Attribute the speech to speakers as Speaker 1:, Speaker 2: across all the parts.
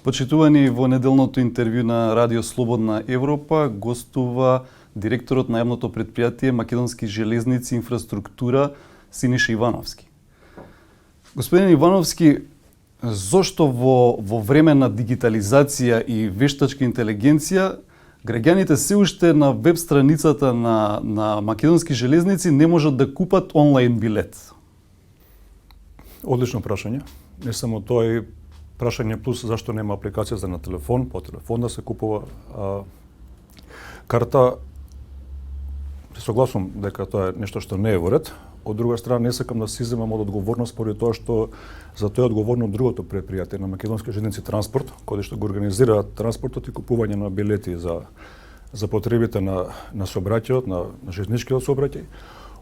Speaker 1: Почитувани, во неделното интервју на Радио Слободна Европа гостува директорот на јавното претпријатие Македонски железници инфраструктура Синиша Ивановски. Господин Ивановски, зошто во време на дигитализација и вештачка интелигенција граѓаните се уште на веб страницата на Македонски железници не можат да купат онлайн билет?
Speaker 2: Одлично прашање. Не само тоа и прашање плюс зашто нема апликација за на телефон, по телефон да се купува карта. Се согласувам дека тоа е нешто што не е во ред. Од друга страна не сакам да се изземам од одговорност поради тоа што за тоа е одговорно другото претпријатие на Македонски железници транспорт, кое што го организира транспортот и купување на билети за потребите на сообраќајот, на железничкиот сообраќај.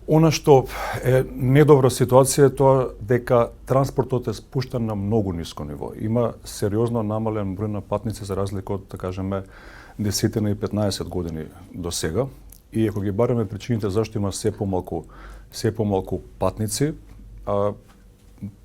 Speaker 2: Она што е недобра ситуација е тоа дека транспортот е спуштен на многу ниско ниво. Има сериозно намален број на патници за разлика од, да кажеме, 10 и 15 години до сега. И ако ги бараме причините зашто има се помалку патници,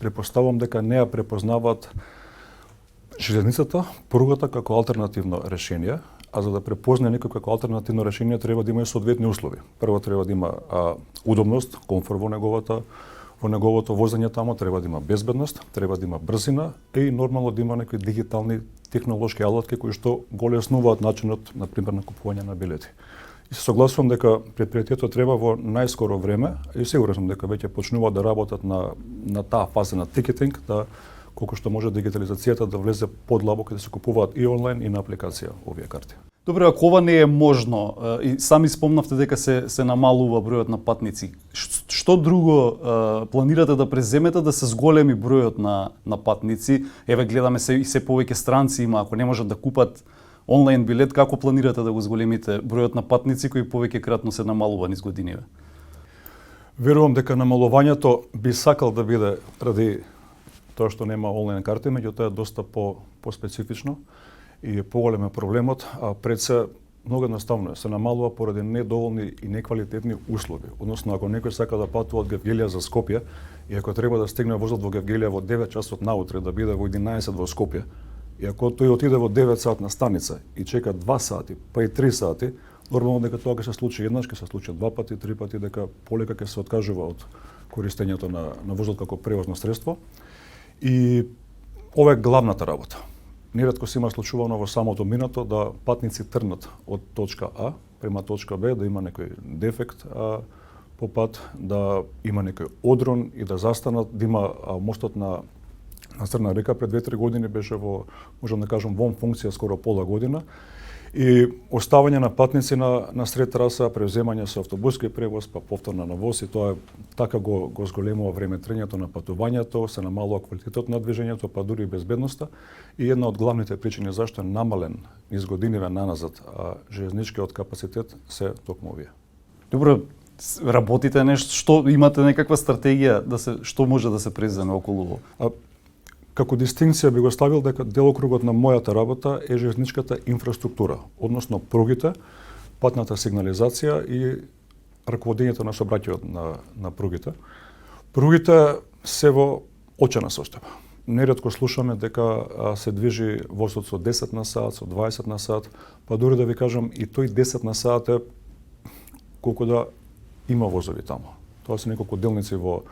Speaker 2: препоставувам дека не ја препознаваат железницата, пругата како алтернативно решение, а за да препознае некој како алтернативно решение треба да има и соодветни услови. Прво треба да има удобност, комфор во неговото возење таму, треба да има безбедност, треба да има брзина и нормално да има некои дигитални технолошки алатки кои што го леснуваат начинот, например, на купување на билети. И се согласувам дека претпријатието треба во најскоро време, и сигурен сум дека веќе почнуваат да работат на таа фаза на тикетинг, да колку што може дигитализацијата да влезе подлабоко, да се купуваат и онлайн и на апликација овие карти.
Speaker 1: Добре, ако ова не е можно, и сами спомнавте дека се намалува бројот на патници, што друго планирате да преземете да се зголеми бројот на патници? Еве гледаме се повеќе странци има, ако не можат да купат онлайн билет, како планирате да го зголемите бројот на патници кои повеќе кратно се намалува низ годиниве?
Speaker 2: Верувам дека намалувањето би сакал да биде ради тоа што нема онлайн карти, меѓутоа е доста по-специфично и поголем е проблемот, а пред се многу едноставно се намалува поради недоволни и неквалитетни услови. Односно, ако некој сака да патува од Гевгелија за Скопје и ако треба да стигне возот во Гевгелија во 9 часот наутре, да биде во 11 во Скопје, и ако тој отиде во 9 сатна станица и чека 2 сати, па и 3 сати, нормално дека тоа ќе се случи еднаш, ќе се случи 2 пати, 3 пати, дека полека ќе се откажува од користењето на возот како превозно средство. И ова е главната работа. Неретко се има случувано во самото минато да патници тргнат од точка А према точка Б, да има некој дефект по пат, да има некој одрон и да застанат, да има мостот на Црна река пред 2-3 години беше можам да кажам, вон функција скоро пола година. И оставање на патници на сред траса, превземање со автобуски превоз, па повторно на воз, и тоа така го зголемува време трењето на патувањето, се намалува квалитетот на движењето, па дури и безбедноста. И една од главните причини зашто е намален низ годиниве наназад железничкиот капацитет се токму овие.
Speaker 1: Добро, работите нешто, што имате некаква стратегија што може да се преземе околу ово?
Speaker 2: Како дистинкција би го ставил дека делокругот на мојата работа е железничката инфраструктура, односно пругите, патната сигнализација и раководењето на сообраќајот на пругите. Пругите се во очена состојба. Неретко слушаме дека се движи возот со 10 на сат, со 20 на сат, па дури да ви кажам и тој 10 на сат е колку да има возови таму. Тоа се неколку делници во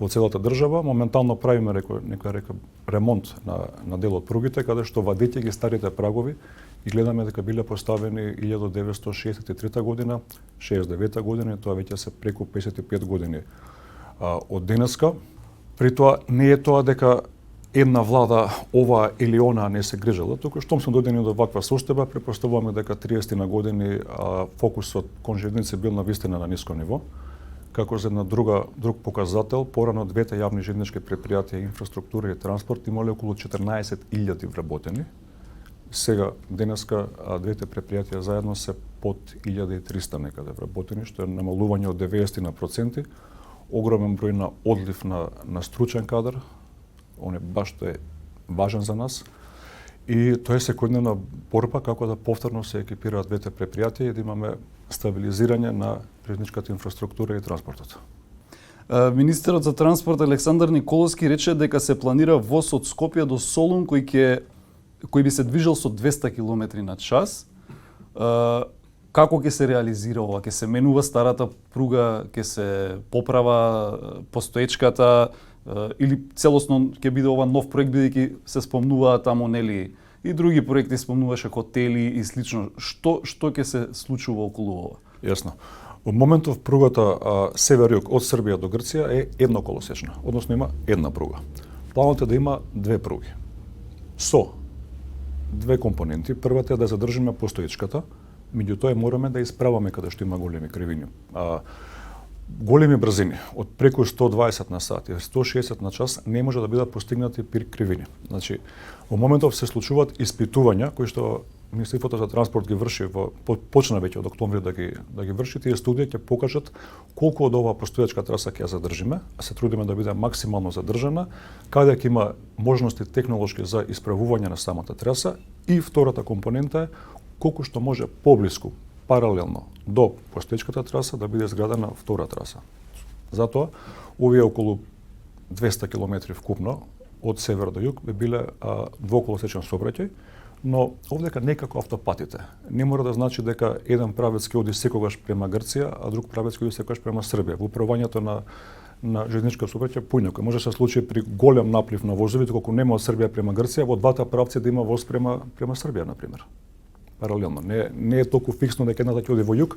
Speaker 2: целата држава. Моментално правиме некој ремонт на дел од пругите, каде што вадејќи ги старите прагови и гледаме дека биле поставени 1963 година, 69 година, тоа веќе се преку 55 години од денеска. При тоа не е тоа дека една влада ова или она не се грижала, туку штом сме дојдени до ваква состојба, препоставуваме дека 30 на години фокусот кон железници бил на вистина на ниско ниво. Како за една друг показател, порано двете јавни железнички претпријатија инфраструктура и транспорт имале околу 14.000 вработени. Сега, денеска, двете претпријатија заедно се под 1300 некаде вработени, што е намалување од 90%, огромен број на одлив на стручен кадар, он е баш што е важен за нас. И тоа е секојдневна борба како да повторно се екипираат двете претпријатија и да имаме стабилизирање на железничката инфраструктура и транспортот.
Speaker 1: Министерот за транспорт Александар Николовски рече дека се планира воз од Скопје до Солун кој ќе кој би се движел со 200 км на час, како ќе се реализира ова? Ќе се менува старата пруга, ќе се поправа постоечката, или целосно ќе биде ова нов проект, бидејќи се спомнуваат таму, нели, и други проекти, спомнуваше хотели и слично. Што ќе се случува околу ова?
Speaker 2: Јасно. Во моментов пругата север-југ од Србија до Грција е едноколосечна, односно има една пруга. Планот е да има две пруги со две компоненти. Првата е да задржиме постоечката, меѓутоа мораме да исправаме каде што има големи кривини. Големи брзини од преку 120 на сат и 160 на час не може да бидат постигнати при кривини. Значи, во моментов се случуваат испитувања кои што Министерството за транспорт ги врши почна веќе од октомври да ги врши. Тие студии ќе покажат колку од оваа постоечка траса ќе ја задржиме, а се трудиме да биде максимално задржана, каде ќе има можности технолошки за исправување на самата траса, и втората компонента е колку што може поблиску, паралелно до постоечката траса да биде изградена втора траса. Затоа овие околу 200 км вкупно од север до југ би биле двоколосечен сообраќај, но овдека некако автопатите. Не мора да значи дека еден правец ќе оди секогаш према Грција, а друг правец ќе оди секогаш према Србија. Во управувањето на железничко сообраќај поинаку може да се случи при голем наплив на возови, колку нема од Србија према Грција, во двата правци да има воз према Србија на пример. Паралелно. Не е толку фиксно дека едната ќе оди во југ,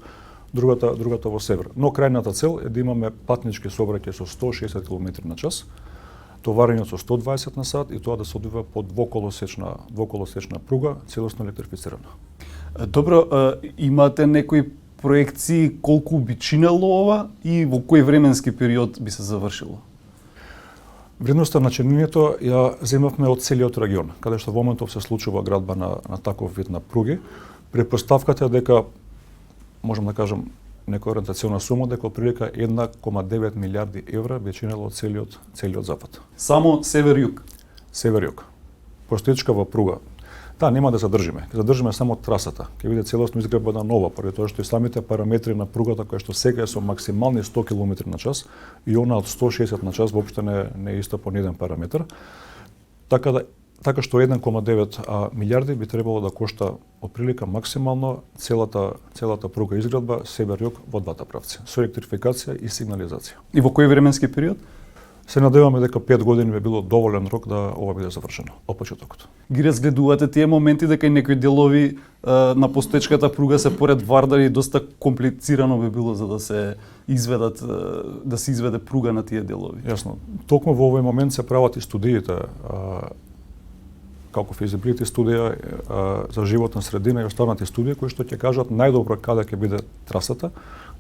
Speaker 2: другата во север. Но крајната цел е да имаме патнички сообраќај со 160 км на час, товарење со 120 на сат, и тоа да се одвива по двоколосечна пруга, целосно електрифицирана.
Speaker 1: Добро, имате некои проекции колку би чинело ова и во кој временски период би се завршило?
Speaker 2: Вредноста на чинењето ја земавме од целиот регион, каде што во моментов се случува градба на таков вид на пруги. Предпоставката е дека, можам да кажам, некоја ориентационна сума, дека отприлика 1,9 милиарди евра би чинело целиот запад.
Speaker 1: Само север-југ?
Speaker 2: Север-југ. Постоечкава пруга. Да, нема да задржиме. Ќе задржиме само трасата. Ќе биде целосно изградбена нова, поради тоа што и самите параметри на пругата, која што сега е со максимални 100 км на час, и она од 160 на час воопшто не е исто по ниеден параметар. Така што 1,9 милиарди би требало да кошта отприлика максимално целата пруга изградба север-југ во двата правци, со електрификација и сигнализација.
Speaker 1: И во кој временски период?
Speaker 2: Се надеваме дека 5 години би било доволен рок да ова биде завршено од почетокот.
Speaker 1: Ги разгледувате тие моменти дека и некои делови на постоечката пруга се поред Вардар и доста комплицирано би било за да се изведе пруга на тие делови?
Speaker 2: Јасно. Токму во овој момент се прават и студиите, како физибилити студија за животна средина и останати студии кои што ќе кажат најдобро каде ќе биде трасата.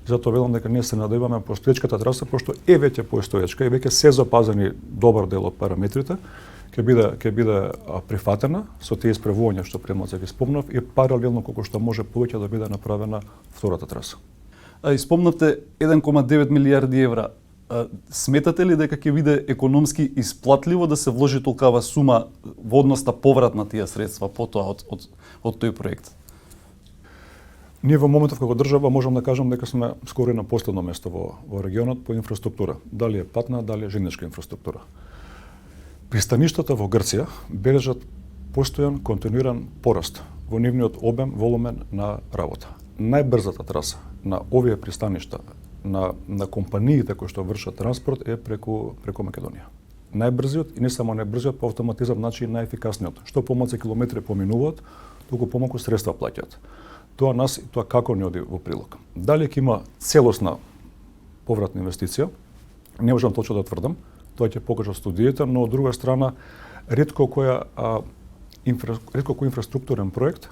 Speaker 2: Затоа велам дека ние се надеваме постоечката траса, пошто е веќе постоечка и веќе се запазени добар дел од параметрите, ќе биде прифатена со тие исправувања што предмалку ги спомнав, и паралелно колку што може повеќе да биде направена втората траса.
Speaker 1: И спомнавте 1,9 милиарди евра. Сметате ли дека ќе биде економски исплатливо да се вложи толкава сума во однос на поврат на тие средства потоа од тој проект?
Speaker 2: Ние во моментов како држава можам да кажам дека сме скоро на последно место во регионот по инфраструктура. Дали е патна, дали е железничка инфраструктура. Пристаништата во Грција бележат постојан континуиран пораст во нивниот обем, волумен на работа. Најбрзата траса на овие пристаништа на компаниите кои што вршат транспорт е преку Македонија. Најбрзиот и не само најбрзиот, по автоматизам значи најефикасниот. Што помалку километри поминуваат, толку помалку средства плаќаат. Тоа како не оди во прилог. Дали ќе има целосна повратна инвестиција, не можам точно да тврдам, тоа ќе покажат студиите, но од друга страна ретко кој инфраструктурен проект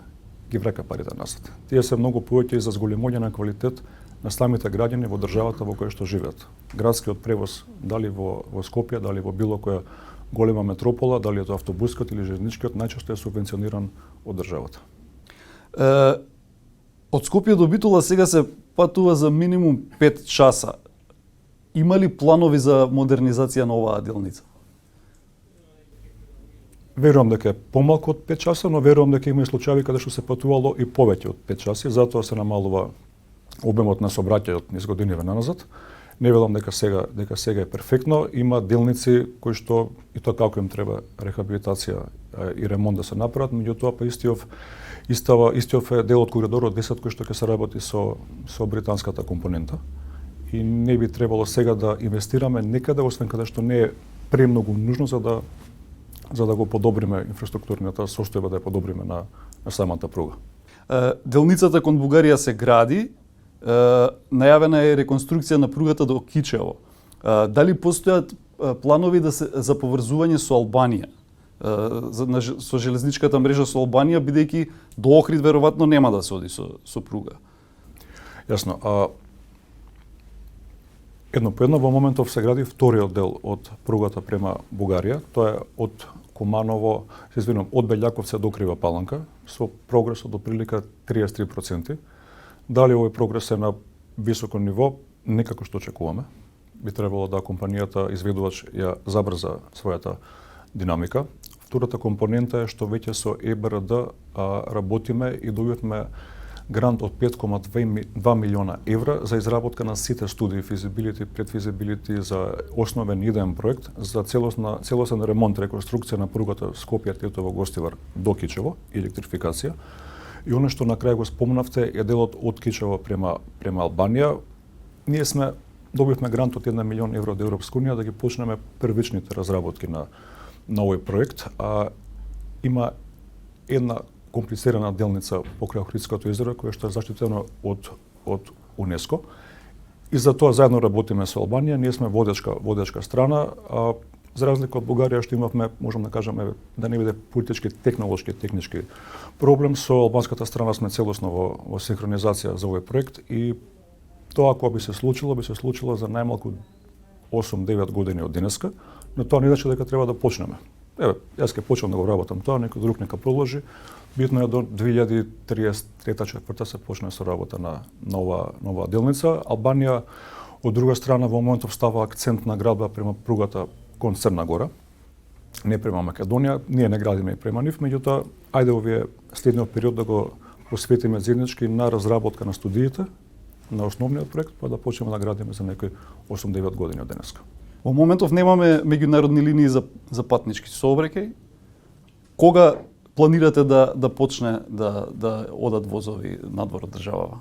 Speaker 2: ги враќа парите назад. Тие се многу повеќе за зголемување на квалитет на самите граѓани во државата во која што живеат. Градскиот превоз, дали во Скопје, дали во било која голема метропола, дали е тоа автобускиот или железничкиот, најчесто е субвенциониран од државата.
Speaker 1: Од Скопје до Битола сега се патува за минимум 5 часа. Има ли планови за модернизација на оваа делница?
Speaker 2: Верувам дека е помалку од 5 часа, но верувам дека има и случаи каде што се патувало и повеќе од 5 часи, затоа се намалува обемот на сообраќајот низ години наназад. Не велам дека сега е перфектно, има делници кои што и тоа како им треба рехабилитација и ремонт да се направат, меѓутоа па истиов е дел од коридорот 10 кој што ќе се работи со британската компонента. И не би требало сега да инвестираме некаде, освен каде што не е премногу нужно за да го подобриме инфраструктурната состојба, да ја подобриме на самата пруга.
Speaker 1: Делницата кон Бугарија се гради, најавена е реконструкција на пругата до Кичево. Дали постојат планови за поврзување со Албанија? Со железничката мрежа со Албанија, бидејќи до Охрид веројатно нема да се оди со пруга.
Speaker 2: Јасно. Едно по едно во моментов се гради вториот дел од пругата према Бугарија. Тоа е од Куманово, од Белјаковце до Крива Паланка, со прогрес од отприлика 33%. Дали овој прогрес е на високо ниво, некако што очекуваме. Би требало да компанијата изведувач ја забрза својата динамика. Втората компонента е што веќе со ЕБРД работиме и добивме грант од 5,2 милиона евра за изработка на сите студии, физибилити, предфизибилити за основен идеен проект за целосен ремонт, реконструкција на пругата Скопје, Тетово, Гостивар до Кичево, електрификација. И оно што на крај го спомнавте е делот од Кичево према Албанија. Ние добивме грант од 1 милион евро од Европска унија да ги почнеме првичните разработки на овој проект. Има една комплицирана делница покрај Охридското езеро, која што е заштитено од УНЕСКО. И за тоа заедно работиме со Албанија. Ние сме водечка страна, за разлика од Бугарија што имавме, можам да кажеме, да не биде политички, технолошки, технички проблем, со албанската страна сме целосно во синхронизација за овој проект и тоа ако би се случило за најмалку 8-9 години од денеска, но тоа не значи дека треба да почнеме. Јас ќе почнам да го работам тоа, некој друг нека продолжи. Битно е до 2033-2034 се почне со работа на нова делница. Албанија, од друга страна, во моментов става акцент на градба према пругата кон Црна Гора, не према Македонија. Ние не градиме и према нив, меѓутоа, ајде овие следниот период да го посветиме заеднички на разработка на студиите, на основниот проект, па да почнеме да градиме за некои 8-9 години од денеска.
Speaker 1: Во моментов немаме меѓународни линии за патнички сообраќај. Кога планирате да почне да одат возови надвор од државава?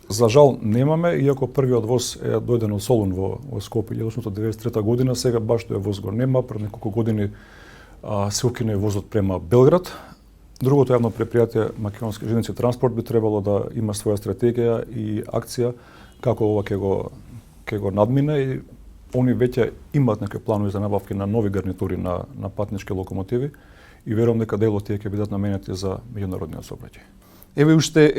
Speaker 2: За жал немаме, иако првиот воз е дојден од Солун во Скопје 1993 година, сега баш тој воз го нема, пред неколку години се укина возот према Белград. Другото јавно предпријатие Македонски железници транспорт би требало да има своја стратегија и акција како ова ќе го надмине и они веќе имаат некои планови за набавки на нови гарнитури на патнички локомотиви и верувам дека дел од тие ќе бидат наменети за меѓународниот сообраќај.
Speaker 1: Еве уште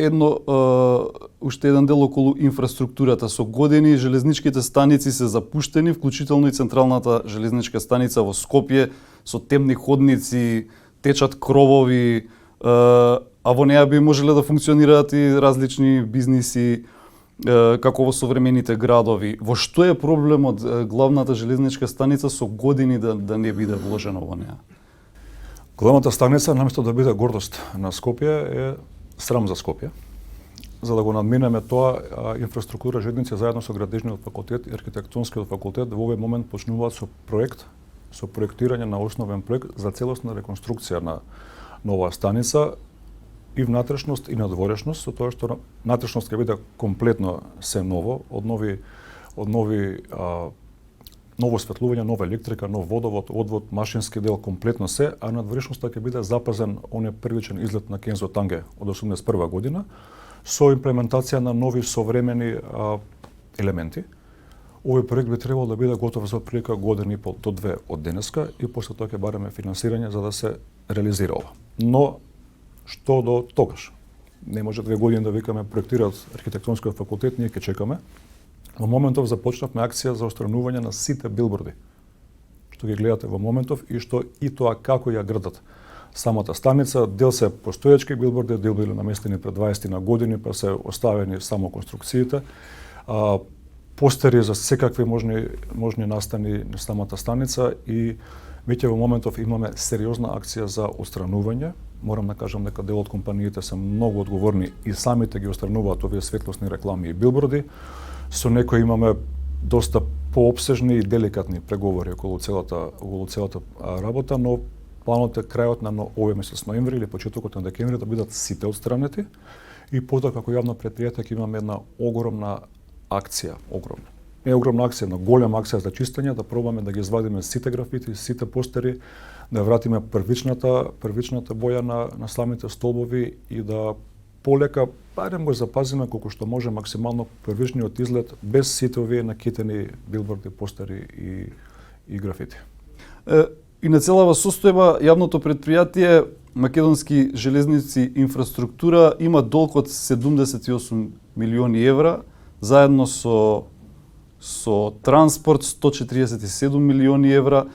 Speaker 1: еден дел околу инфраструктурата. Со години железничките станици се запуштени, вклучително и централната железничка станица во Скопје со темни ходници, течат кровови, а во неа би можеле да функционираат и различни бизниси како во современите градови. Во што е проблемот главната железничка станица со години да не биде вложено во неа?
Speaker 2: Главната станица, наместо да биде гордост на Скопје, е срам за Скопје. За да го надминеме тоа, инфраструктура железници заедно со градежниот факултет и архитектонскиот факултет во овој момент почнуваат со проектирање на основен проект за целосна реконструкција на нова станица и внатрешност и надворешност, со тоа што внатрешност ќе биде комплетно се ново, од ново осветлување, нова електрика, нов водовод, одвод, машински дел, комплетно се, а надворешноста ќе биде запазен оној првичен излет на Кензо Танге од 1981 година со имплементација на нови современи елементи. Овој проект би требало да биде готов за отприлика година и пол до 2 од денеска и после тоа ќе бараме финансирање за да се реализира ова. Но што до тогаш? Не може 2 години да викаме проектираат архитектонскиот факултет, ние ќе чекаме. Во моментов започнавме акција за отстранување на сите билборди што ги гледате во моментов и што и тоа како ја градат самата станица. Дел се постоечки билборди, дел биле наместени пред 20 на години, па се оставени само конструкциите. Постери за секакви можни настани на самата станица и веќе во моментов имаме сериозна акција за отстранување. Морам да кажам дека дел од компаниите се многу одговорни и самите ги отстрануваат овие светлосни реклами и билборди. Со некои имаме доста поопсежни и деликатни преговори околу целата работа, но планот е крајот на овој месец ноември или почетокот на декември да бидат сите отстранети и потоа како јавно претпријатие ќе имаме една огромна акција, не огромна акција, но голема акција за чистење, да пробаме да ги извадиме сите графити, сите постери, да вратиме првичната боја на самите столбови и да полека барем го запазиме колку што може максимално првичниот изглед без сите овие накитени билборди, постери и графити.
Speaker 1: И на целава состојба јавното претпријатие Македонски железници инфраструктура има долг од 78 милиони евра, заедно со транспорт 147 милиони евра.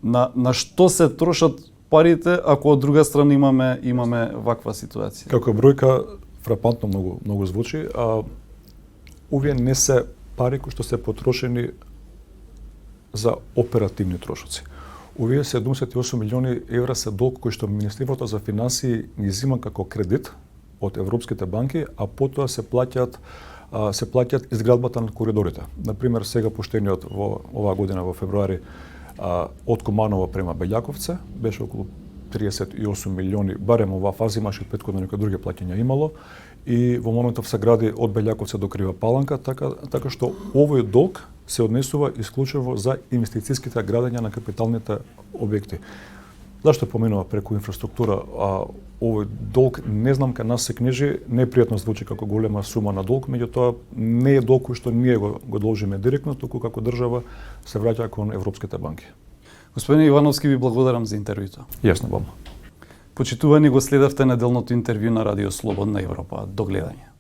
Speaker 1: На што се трошат парите ако од друга страна имаме ваква ситуација?
Speaker 2: Како бројка фрапантно многу звучи, овие не се пари кои што се потрошени за оперативни трошоци. Овие 78 милиони евра се долг кој што Министерството за финансии ги зема како кредит од европските банки, а потоа се плаќаат изградбата на коридорите. Например, сега поштениот во оваа година во февруари од Куманово према Бељаковце беше околу 38 милиони, барем оваа фаза, имаше претходно некои други плаќања имало, и во моментов се гради од Бељаковце до Крива Паланка, така што овој долг се однесува исклучиво за инвестицијските градења на капиталните објекти. Зашто поминува преку инфраструктура, овој долг не знам кај нас се книжи, непријатно звучи како голема сума на долг, меѓутоа не е долг кој што ние го должиме директно, туку како држава се враќа кон европските банки.
Speaker 1: Господин Ивановски, ви благодарам за интервјуто.
Speaker 2: Јасно вам.
Speaker 1: Почитувани, го следавте неделното интервју на Радио Слободна Европа. До гледање.